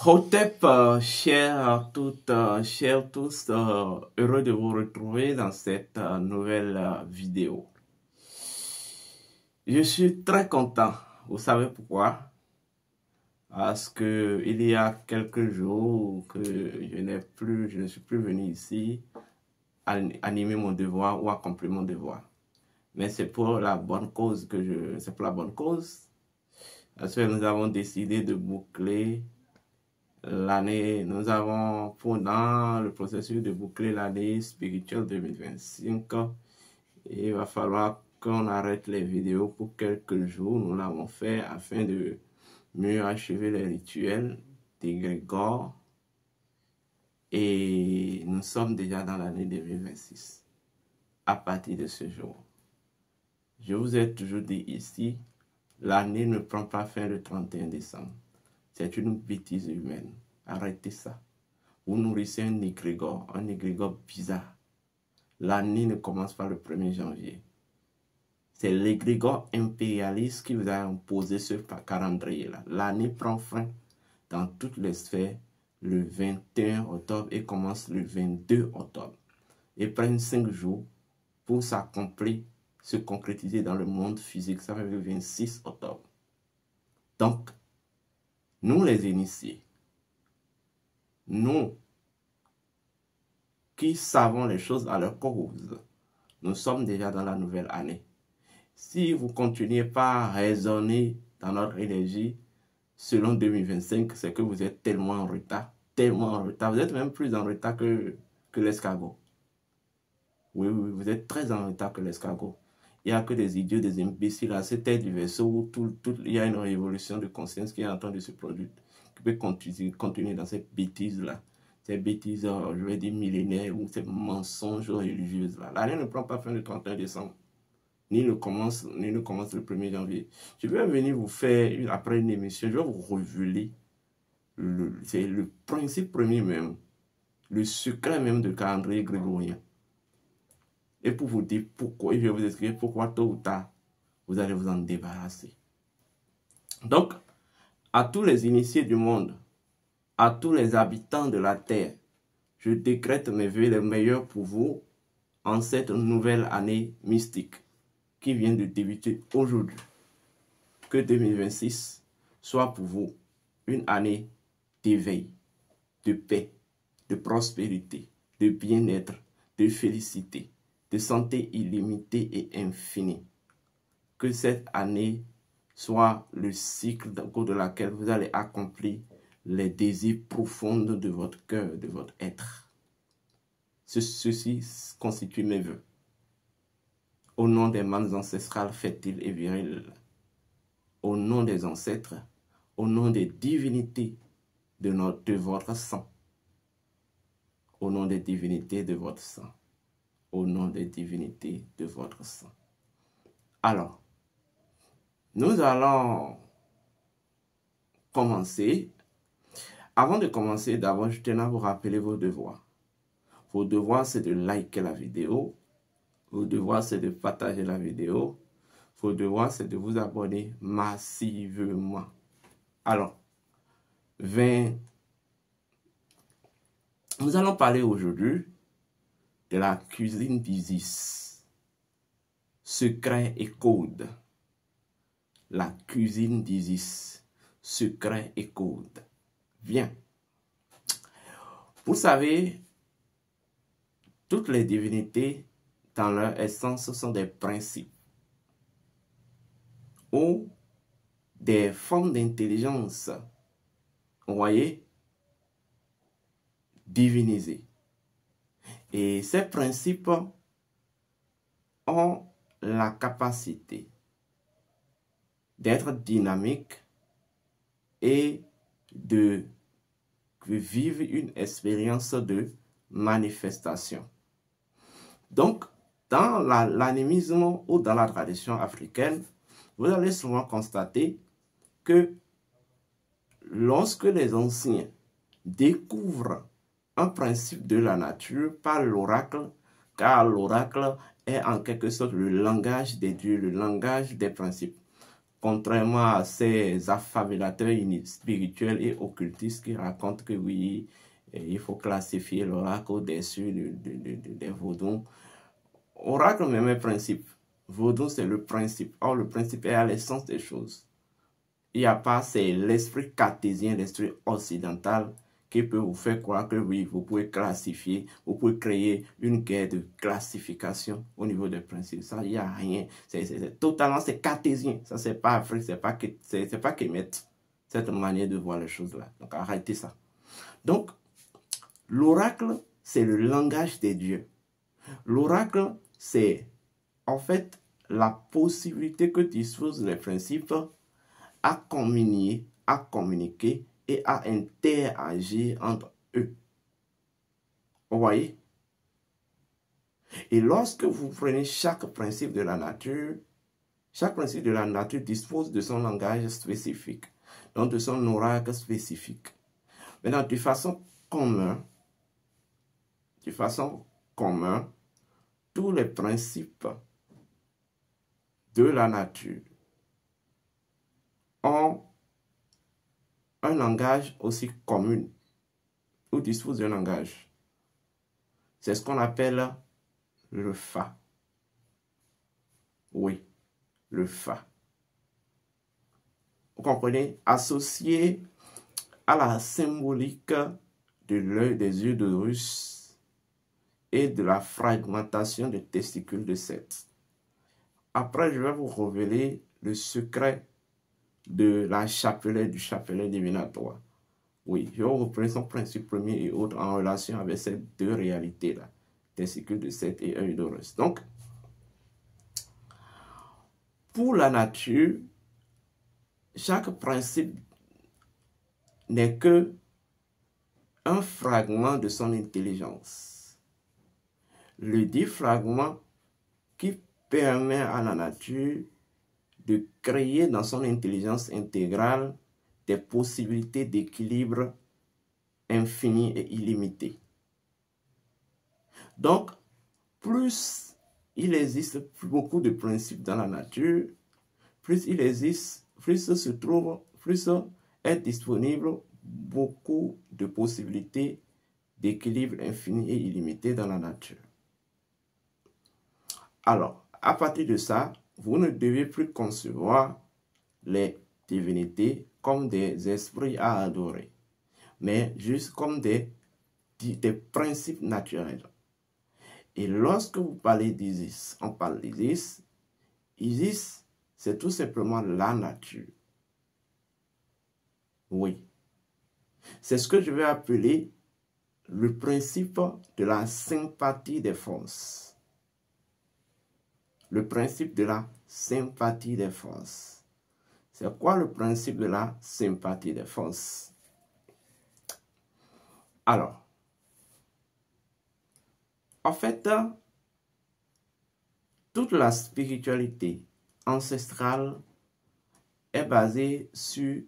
Hotep, chers toutes, chers tous, heureux de vous retrouver dans cette nouvelle vidéo. Je suis très content, vous savez pourquoi? Parce que il y a quelques jours que je ne suis plus venu ici animer mon devoir ou accomplir mon devoir. Mais c'est pour la bonne cause c'est pour la bonne cause. Parce que nous avons décidé de boucler l'année, nous avons, pendant le processus de boucler l'année spirituelle 2025, il va falloir qu'on arrête les vidéos pour quelques jours. Nous l'avons fait afin de mieux achever les rituels des Grégor. Et nous sommes déjà dans l'année 2026. À partir de ce jour, je vous ai toujours dit ici, l'année ne prend pas fin le 31 décembre. C'est une bêtise humaine. Arrêtez ça. Vous nourrissez un égrégore bizarre. L'année ne commence pas le 1er janvier. C'est l'égrégore impérialiste qui vous a imposé ce calendrier-là. L'année prend fin dans toutes les sphères le 21 octobre et commence le 22 octobre. Et prennent 5 jours pour s'accomplir, se concrétiser dans le monde physique. Ça fait le 26 octobre. Donc, nous les initiés, nous qui savons les choses à leur cause, nous sommes déjà dans la nouvelle année. Si vous continuez pas à raisonner dans notre énergie selon 2025, c'est que vous êtes tellement en retard, Vous êtes même plus en retard que l'escargot. Oui, vous êtes très en retard que l'escargot. Il n'y a que des idiots, des imbéciles à cette tête du vaisseau où il y a une révolution de conscience qui est en train de se produire, qui peut continuer dans cette bêtise-là. Ces bêtises, je vais dire millénaires, ou ces mensonges religieux-là. L'année ne prend pas fin le 31 décembre, ni ne commence le 1er janvier. Je vais venir vous faire, après une émission, je vais vous révéler c'est le principe premier même, le secret même du calendrier grégorien. Et pour vous dire pourquoi, je vais vous expliquer pourquoi tôt ou tard, vous allez vous en débarrasser. Donc, à tous les initiés du monde, à tous les habitants de la terre, je décrète mes vœux les meilleurs pour vous en cette nouvelle année mystique qui vient de débuter aujourd'hui. Que 2026 soit pour vous une année d'éveil, de paix, de prospérité, de bien-être, de félicité, de santé illimitée et infinie. Que cette année soit le cycle au cours de laquelle vous allez accomplir les désirs profonds de votre cœur, de votre être. Ceci constitue mes vœux. Au nom des mânes ancestrales fertiles et viriles, au nom des ancêtres, au nom des divinités de votre sang, au nom des divinités de votre sang, au nom des divinités de votre sang. Alors, nous allons commencer. Avant de commencer, d'abord, je tiens à vous rappeler vos devoirs. Vos devoirs, c'est de liker la vidéo. Vos devoirs, c'est de partager la vidéo. Vos devoirs, c'est de vous abonner massivement. Alors, nous allons parler aujourd'hui de la cuisine d'Isis. Secret et code. La cuisine d'Isis. Secret et code. Bien. Vous savez, toutes les divinités, dans leur essence, sont des principes ou des formes d'intelligence, vous voyez, divinisées. Et ces principes ont la capacité d'être dynamiques et de vivre une expérience de manifestation. Donc, dans l'animisme ou dans la tradition africaine, vous allez souvent constater que lorsque les anciens découvrent un principe de la nature par l'oracle, car l'oracle est en quelque sorte le langage des dieux, le langage des principes. Contrairement à ces affabulateurs spirituels et occultistes qui racontent que oui, il faut classifier l'oracle au-dessus des vaudous. Oracle, même principe. Vaudou, c'est le principe. Or, le principe est à l'essence des choses. Il n'y a pas, c'est l'esprit cartésien, l'esprit occidental qui peut vous faire croire que oui, vous pouvez classifier, vous pouvez créer une guerre de classification au niveau des principes. Ça, il n'y a rien. C'est totalement, c'est cartésien. Ça, c'est pas Afrique, c'est pas Kemet, cette manière de voir les choses-là. Donc, arrêtez ça. Donc, l'oracle, c'est le langage des dieux. L'oracle, c'est en fait la possibilité que disposent les principes à communiquer et à interagir entre eux. Vous voyez? Et lorsque vous prenez chaque principe de la nature dispose de son langage spécifique, donc de son oracle spécifique. Maintenant, de façon commune, tous les principes de la nature ont un langage aussi commun, ou disposent d'un langage. C'est ce qu'on appelle le Fa. Oui, le Fa. Vous comprenez? Associé à la symbolique de l'œil des yeux d'Horus et de la fragmentation des testicules de Seth. Après, je vais vous révéler le secret de la chapelet, du chapelet divinatoire. Oui, je vais vous reprendre son principe premier et autre en relation avec ces deux réalités-là. Testicules de Seth et œil d'Horus. Donc, pour la nature, chaque principe n'est que un fragment de son intelligence. Le dit fragment qui permet à la nature de créer dans son intelligence intégrale des possibilités d'équilibre infinies et illimitées. Donc, plus il existe beaucoup de principes dans la nature, plus est disponible beaucoup de possibilités d'équilibre infini et illimité dans la nature. Alors, à partir de ça, vous ne devez plus concevoir les divinités comme des esprits à adorer, mais juste comme des principes naturels. Et lorsque vous parlez d'Isis, on parle d'Isis. Isis, c'est tout simplement la nature. Oui. C'est ce que je vais appeler le principe de la sympathie des forces. Le principe de la sympathie des forces. C'est quoi le principe de la sympathie des forces? Alors, en fait, toute la spiritualité ancestrale est basée sur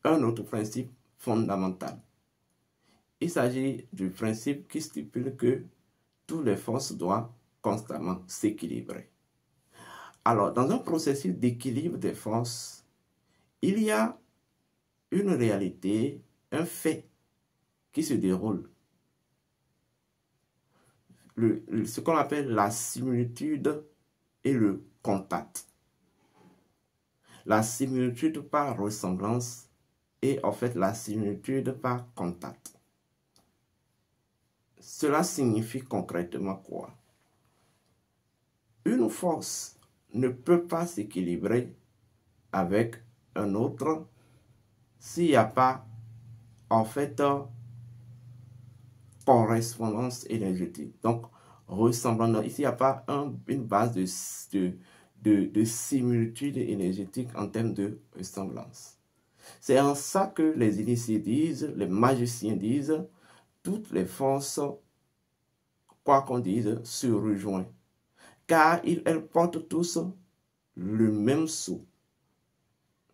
un autre principe fondamental. Il s'agit du principe qui stipule que toutes les forces doivent constamment s'équilibrer. Alors, dans un processus d'équilibre des forces, il y a une réalité, un fait qui se déroule. Ce qu'on appelle la similitude et le contact. La similitude par ressemblance et en fait la similitude par contact. Cela signifie concrètement quoi? Une force ne peut pas s'équilibrer avec un autre s'il n'y a pas en fait correspondance énergétique. Donc, ressemblant, ici il n'y a pas une base de similitude énergétique en termes de ressemblance. C'est en ça que les initiés disent, les magiciens disent, toutes les forces, quoi qu'on dise, se rejoignent. Car elles portent tous le même sceau,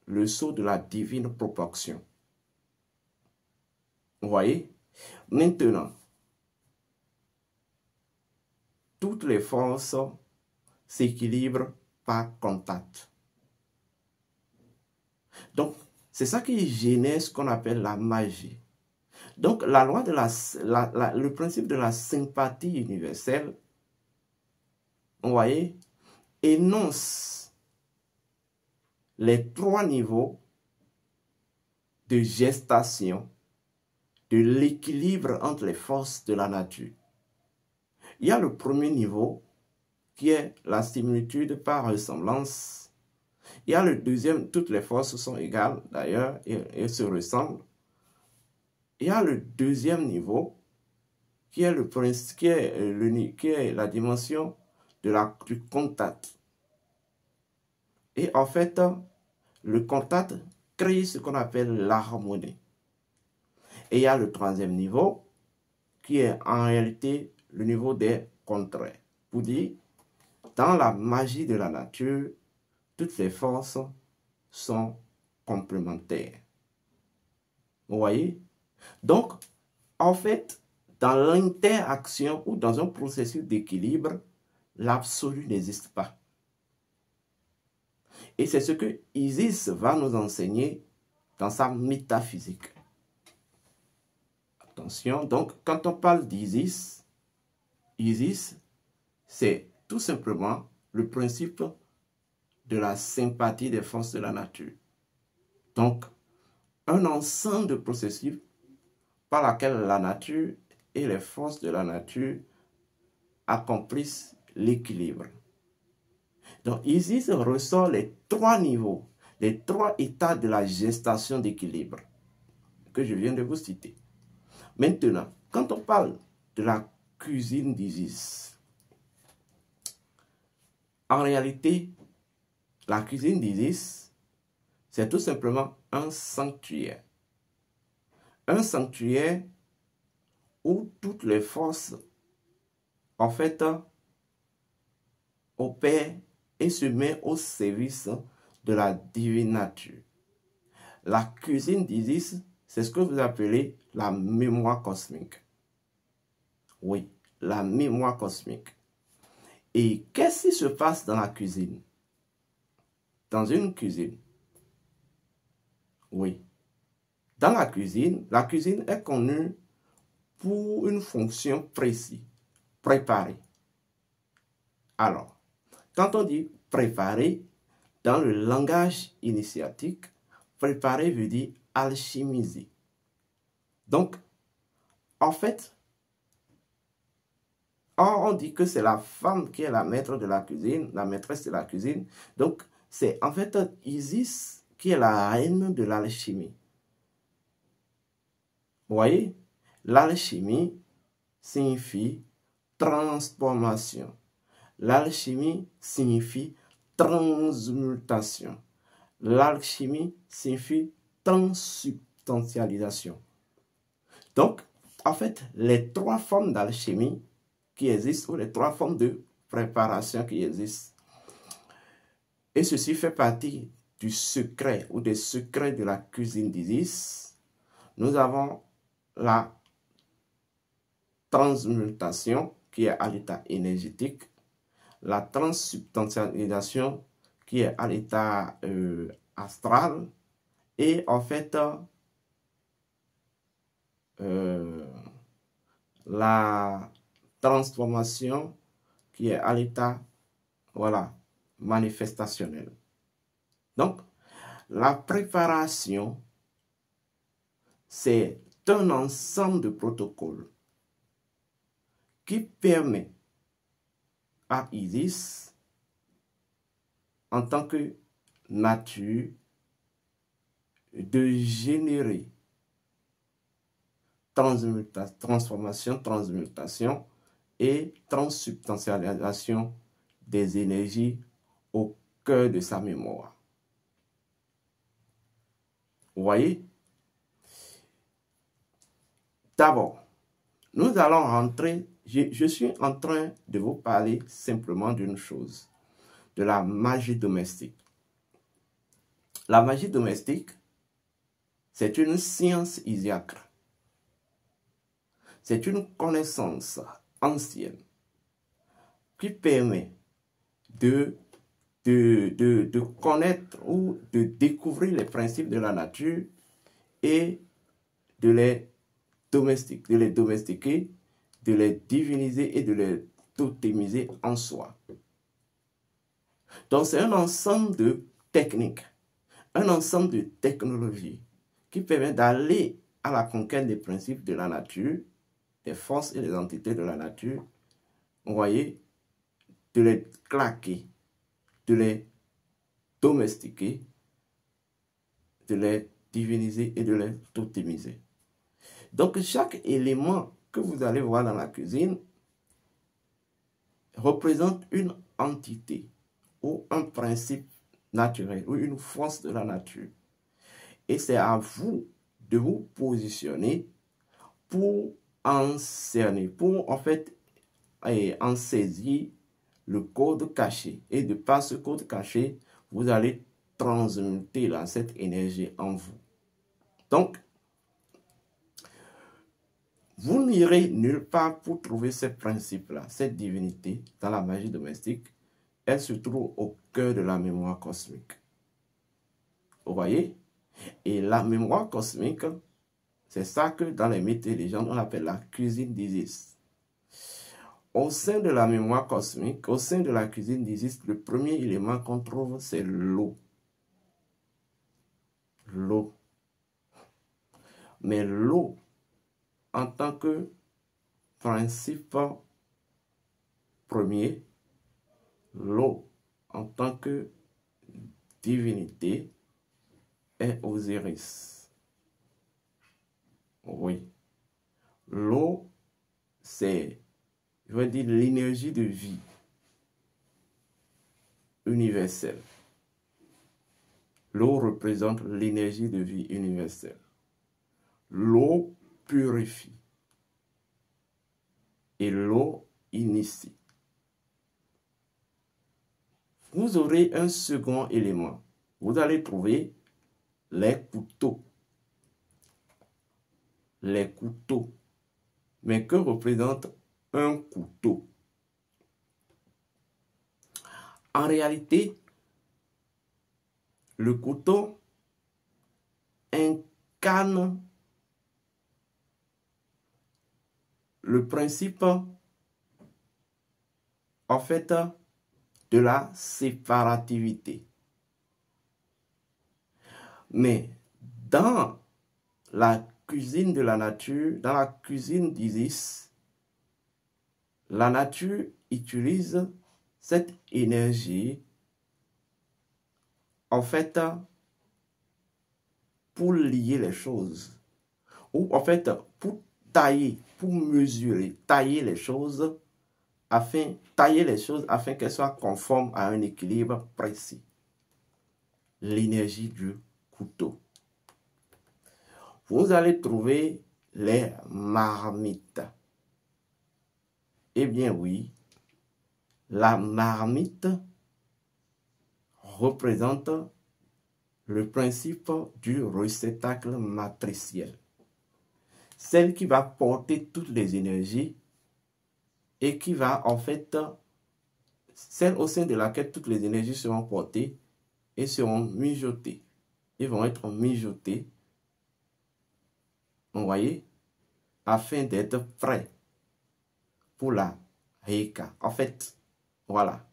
le sceau de la divine proportion. Vous voyez? Maintenant, toutes les forces s'équilibrent par contact. Donc, c'est ça qui génère ce qu'on appelle la magie. Donc, la loi de le principe de la sympathie universelle, vous voyez, énonce les 3 niveaux de gestation de l'équilibre entre les forces de la nature. Il y a le premier niveau qui est la similitude par ressemblance. Il y a le deuxième, toutes les forces sont égales d'ailleurs et se ressemblent. Il y a le deuxième niveau qui est, qui est la dimension du contact. Et en fait, le contact crée ce qu'on appelle l'harmonie. Et il y a le troisième niveau qui est en réalité le niveau des contraires. Pour dire, dans la magie de la nature, toutes les forces sont complémentaires. Vous voyez? Donc, en fait, dans l'interaction ou dans un processus d'équilibre, l'absolu n'existe pas. Et c'est ce que Isis va nous enseigner dans sa métaphysique. Attention, donc, quand on parle d'Isis, Isis, c'est tout simplement le principe de la sympathie des forces de la nature. Donc, un ensemble de processus par lequel la nature et les forces de la nature accomplissent l'équilibre. Donc, Isis ressort les 3 niveaux, les 3 états de la gestation d'équilibre que je viens de vous citer. Maintenant, quand on parle de la cuisine d'Isis, en réalité, la cuisine d'Isis, c'est tout simplement un sanctuaire. Un sanctuaire où toutes les forces, en fait, opèrent et se mettent au service de la divine nature. La cuisine d'Isis, c'est ce que vous appelez la mémoire cosmique. Oui, la mémoire cosmique. Et qu'est-ce qui se passe dans la cuisine? Dans une cuisine. Oui. Dans la cuisine est connue pour une fonction précise, préparer. Alors, quand on dit préparer, dans le langage initiatique, préparer veut dire alchimiser. Donc, en fait, on dit que c'est la femme qui est la maître de la cuisine, la maîtresse de la cuisine. Donc, c'est en fait Isis qui est la reine de l'alchimie. Vous voyez, l'alchimie signifie transformation. L'alchimie signifie transmutation. L'alchimie signifie transsubstantialisation. Donc, en fait, les 3 formes d'alchimie qui existent, ou les 3 formes de préparation qui existent, et ceci fait partie du secret ou des secrets de la cuisine d'Isis. Nous avons la transmutation qui est à l'état énergétique, la transsubstantialisation qui est à l'état astral, et en fait la transformation qui est à l'état, voilà, manifestationnel. Donc, la préparation, c'est un ensemble de protocoles qui permet à Isis, en tant que nature, de générer transformation, transmutation et transsubstantialisation des énergies au cœur de sa mémoire. Vous voyez? D'abord, nous allons rentrer, je suis en train de vous parler simplement d'une chose, de la magie domestique. La magie domestique, c'est une science isiacre. C'est une connaissance ancienne qui permet de de connaître ou de découvrir les principes de la nature et de les domestiquer, de les diviniser et de les totémiser en soi. Donc c'est un ensemble de techniques, un ensemble de technologies qui permet d'aller à la conquête des principes de la nature, des forces et des entités de la nature, vous voyez, de les claquer, de les domestiquer, de les diviniser et de les totémiser. Donc chaque élément que vous allez voir dans la cuisine représente une entité ou un principe naturel ou une force de la nature. Et c'est à vous de vous positionner pour en cerner, pour en fait en saisir le code caché. Et de par ce code caché, vous allez transmuter là, cette énergie en vous. Donc, vous n'irez nulle part pour trouver ces principes-là, cette divinité dans la magie domestique. Elle se trouve au cœur de la mémoire cosmique. Vous voyez? Et la mémoire cosmique, c'est ça que dans les mythes et légendes, on appelle la cuisine d'Isis. Au sein de la mémoire cosmique, au sein de la cuisine d'Isis, le premier élément qu'on trouve, c'est l'eau. L'eau. Mais l'eau, en tant que principe premier, l'eau, en tant que divinité, est Osiris. Oui. L'eau, c'est, je veux dire, l'énergie de vie universelle. L'eau représente l'énergie de vie universelle. L'eau purifie. Et l'eau initie. Vous aurez un second élément. Vous allez trouver les couteaux. Les couteaux. Mais que représente un couteau? En réalité, le couteau incarne le principe, en fait, de la séparativité. Mais dans la cuisine de la nature, dans la cuisine d'Isis, la nature utilise cette énergie, en fait, pour lier les choses. Ou en fait, pour tailler, pour mesurer, tailler les choses afin qu'elles soient conformes à un équilibre précis. L'énergie du couteau. Vous allez trouver les marmites. Eh bien oui, la marmite représente le principe du réceptacle matriciel. Celle qui va porter toutes les énergies et qui va en fait, celle au sein de laquelle toutes les énergies seront portées et seront mijotées. Ils vont être mijotés, vous voyez, afin d'être prêts pour la Reika. En fait, voilà.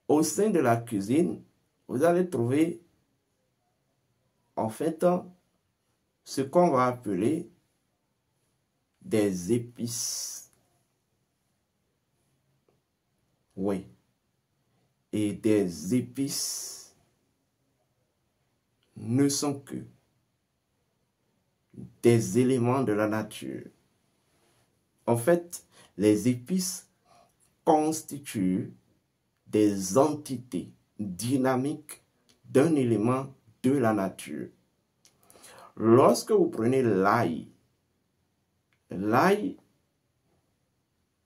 Au sein de la cuisine, vous allez trouver, en fait, ce qu'on va appeler des épices. Oui. Et des épices ne sont que des éléments de la nature. En fait, les épices constituent des entités dynamiques d'un élément de la nature. Lorsque vous prenez l'ail, l'ail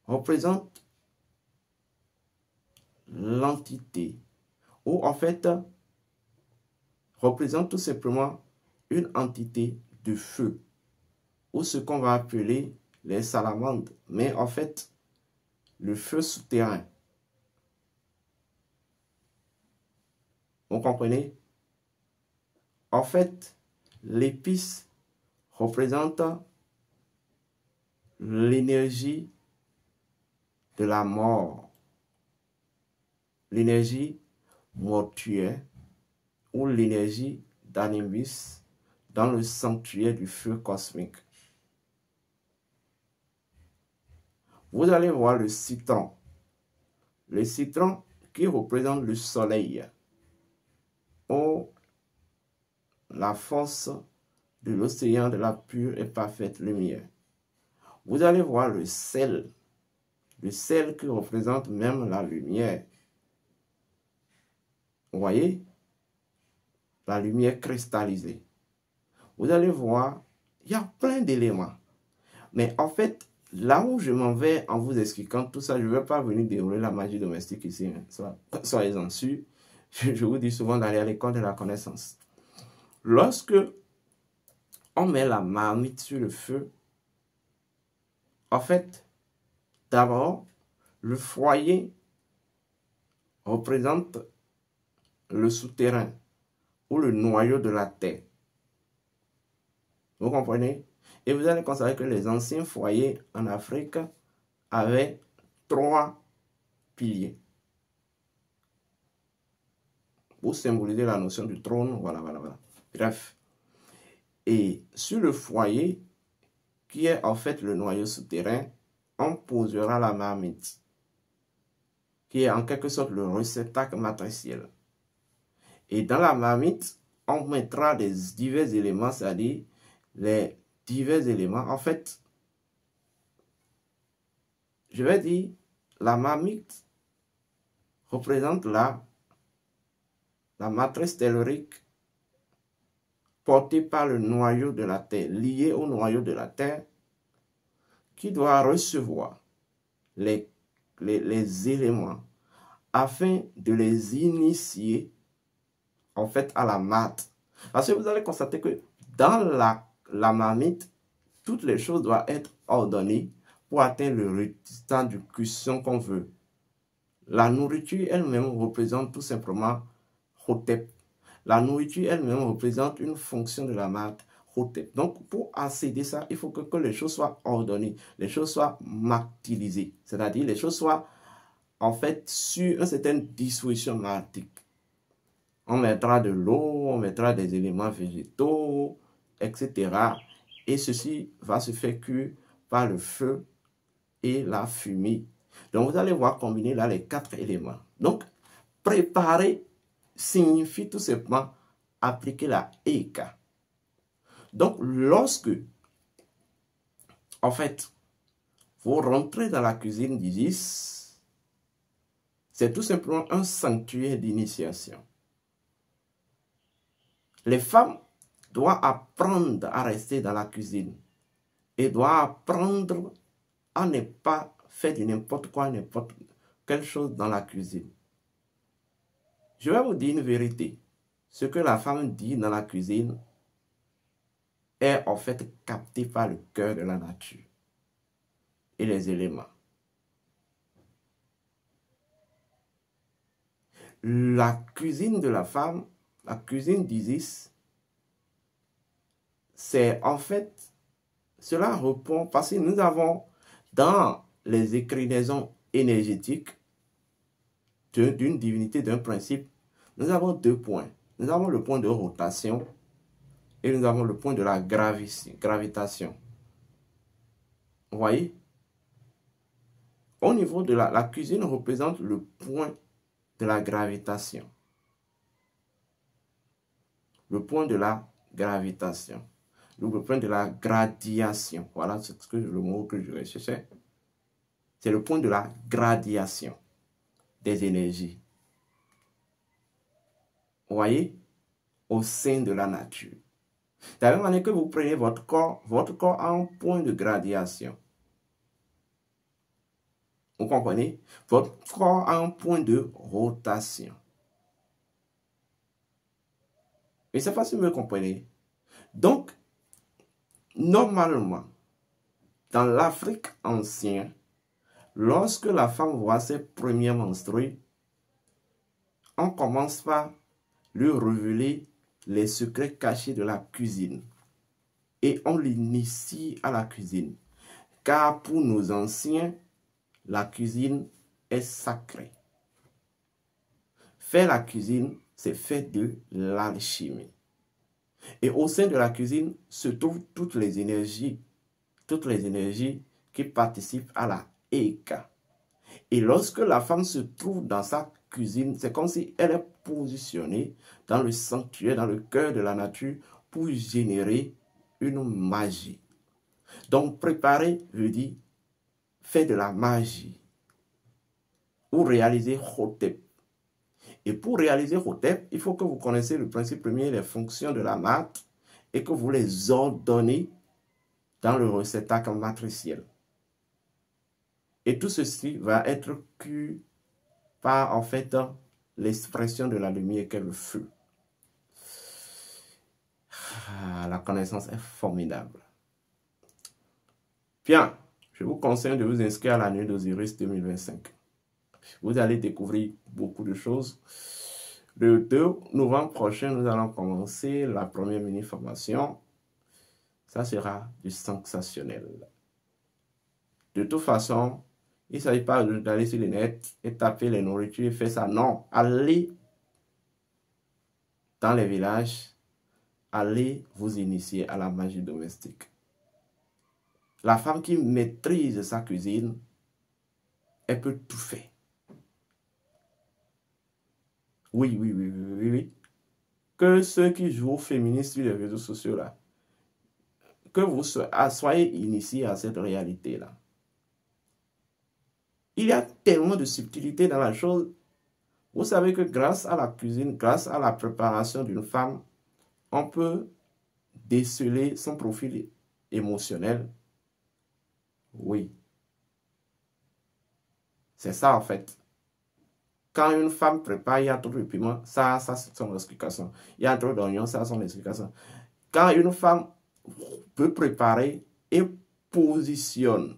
représente l'entité, ou en fait, représente tout simplement une entité de feu, ou ce qu'on va appeler les salamandres, mais en fait, le feu souterrain. Vous comprenez? En fait, l'épice représente l'énergie de la mort, l'énergie mortuaire ou l'énergie d'Animus dans le sanctuaire du feu cosmique. Vous allez voir le citron. Le citron qui représente le soleil ou la force de l'océan de la pure et parfaite lumière. Vous allez voir le sel qui représente même la lumière. Vous voyez? La lumière cristallisée. Vous allez voir, il y a plein d'éléments. Mais en fait, là où je m'en vais en vous expliquant tout ça, je ne vais pas venir dérouler la magie domestique ici. Soyez-en sûrs. Je vous dis souvent d'aller à l'école de la connaissance. Lorsque on met la marmite sur le feu, en fait, d'abord, le foyer représente le souterrain ou le noyau de la terre. Vous comprenez? Et vous allez constater que les anciens foyers en Afrique avaient 3 piliers. Pour symboliser la notion du trône, voilà. Bref. Et sur le foyer, qui est en fait le noyau souterrain, on posera la marmite, qui est en quelque sorte le réceptacle matriciel. Et dans la marmite, on mettra des divers éléments, c'est-à-dire les divers éléments. En fait, je vais dire, la marmite représente la matrice tellurique portée par le noyau de la Terre, liée au noyau de la Terre, qui doit recevoir les éléments afin de les initier en fait à la mate. Parce que vous allez constater que dans la marmite, toutes les choses doivent être ordonnées pour atteindre le résultat du cuisson qu'on veut. La nourriture elle-même représente tout simplement Hotep. La nourriture elle-même représente une fonction de la mate Hotep. Donc, pour accéder ça, il faut que les choses soient ordonnées, les choses soient martyrisées. C'est-à-dire, les choses soient en fait sur une certaine disposition matique. On mettra de l'eau, on mettra des éléments végétaux, etc. Et ceci va se faire cuire par le feu et la fumée. Donc, vous allez voir combiner là les 4 éléments. Donc, préparer signifie tout simplement appliquer la Eka. Donc, lorsque, en fait, vous rentrez dans la cuisine d'Isis, c'est tout simplement un sanctuaire d'initiation. Les femmes doivent apprendre à rester dans la cuisine et doivent apprendre à ne pas faire de n'importe quoi, n'importe quelle chose dans la cuisine. Je vais vous dire une vérité. Ce que la femme dit dans la cuisine est en fait capté par le cœur de la nature et les éléments. La cuisine de la femme, la cuisine d'Isis, c'est en fait, cela répond parce que nous avons dans les écrinaisons énergétiques d'une divinité, d'un principe, nous avons 2 points. Nous avons le point de rotation et nous avons le point de la gravitation. Vous voyez? Au niveau de la cuisine représente le point de la gravitation. Le point de la gravitation. Le point de la gradiation. Voilà le mot que je recherchais. C'est le point de la gradiation des énergies. Vous voyez? Au sein de la nature. De la même manière que vous prenez votre corps a un point de gradiation. Vous comprenez? Votre corps a un point de rotation. Et c'est pas si vous me comprenez. Donc, normalement, dans l'Afrique ancienne, lorsque la femme voit ses premiers menstrues, on commence par lui révéler les secrets cachés de la cuisine. Et on l'initie à la cuisine. Car pour nos anciens, la cuisine est sacrée. Faire la cuisine, c'est faire de l'alchimie. Et au sein de la cuisine se trouvent toutes les énergies qui participent à la Eka. Et lorsque la femme se trouve dans sa cuisine, c'est comme si elle est positionnée dans le sanctuaire, dans le cœur de la nature pour générer une magie. Donc préparer veut dire faire de la magie ou réaliser Hotep. Et pour réaliser Hotep, il faut que vous connaissiez le principe premier, les fonctions de la mat, et que vous les ordonnez dans le réceptacle matriciel. Et tout ceci va être cu par en fait l'expression de la lumière qu'est le feu. La connaissance est formidable. Bien, je vous conseille de vous inscrire à la nuit d'Osiris 2025. Vous allez découvrir beaucoup de choses. Le 2 novembre prochain, nous allons commencer la première mini-formation. Ça sera du sensationnel. De toute façon, il ne s'agit pas d'aller sur le net et taper les nourritures et faire ça. Non, allez dans les villages, allez vous initier à la magie domestique. La femme qui maîtrise sa cuisine, elle peut tout faire. Oui. Que ceux qui jouent féministes sur les réseaux sociaux là, que vous soyez initiés à cette réalité-là. Il y a tellement de subtilité dans la chose. Vous savez que grâce à la cuisine, grâce à la préparation d'une femme, on peut déceler son profil émotionnel. Oui. C'est ça en fait. Quand une femme prépare, il y a trop de piment, ça c'est son explication. Il y a trop d'oignons, ça c'est son explication. Quand une femme peut préparer et positionne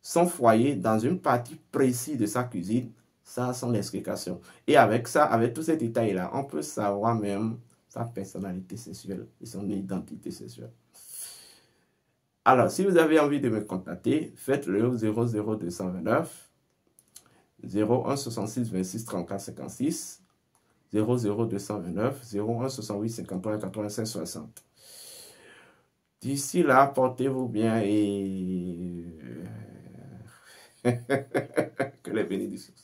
son foyer dans une partie précise de sa cuisine, ça c'est son explication. Et avec ça, avec tous ces détails-là, on peut savoir même sa personnalité sexuelle et son identité sexuelle. Alors, si vous avez envie de me contacter, faites-le au 00229 01 66 26 34 56 00229 01 68 53 85 60. D'ici là, portez-vous bien et que les bénédictions.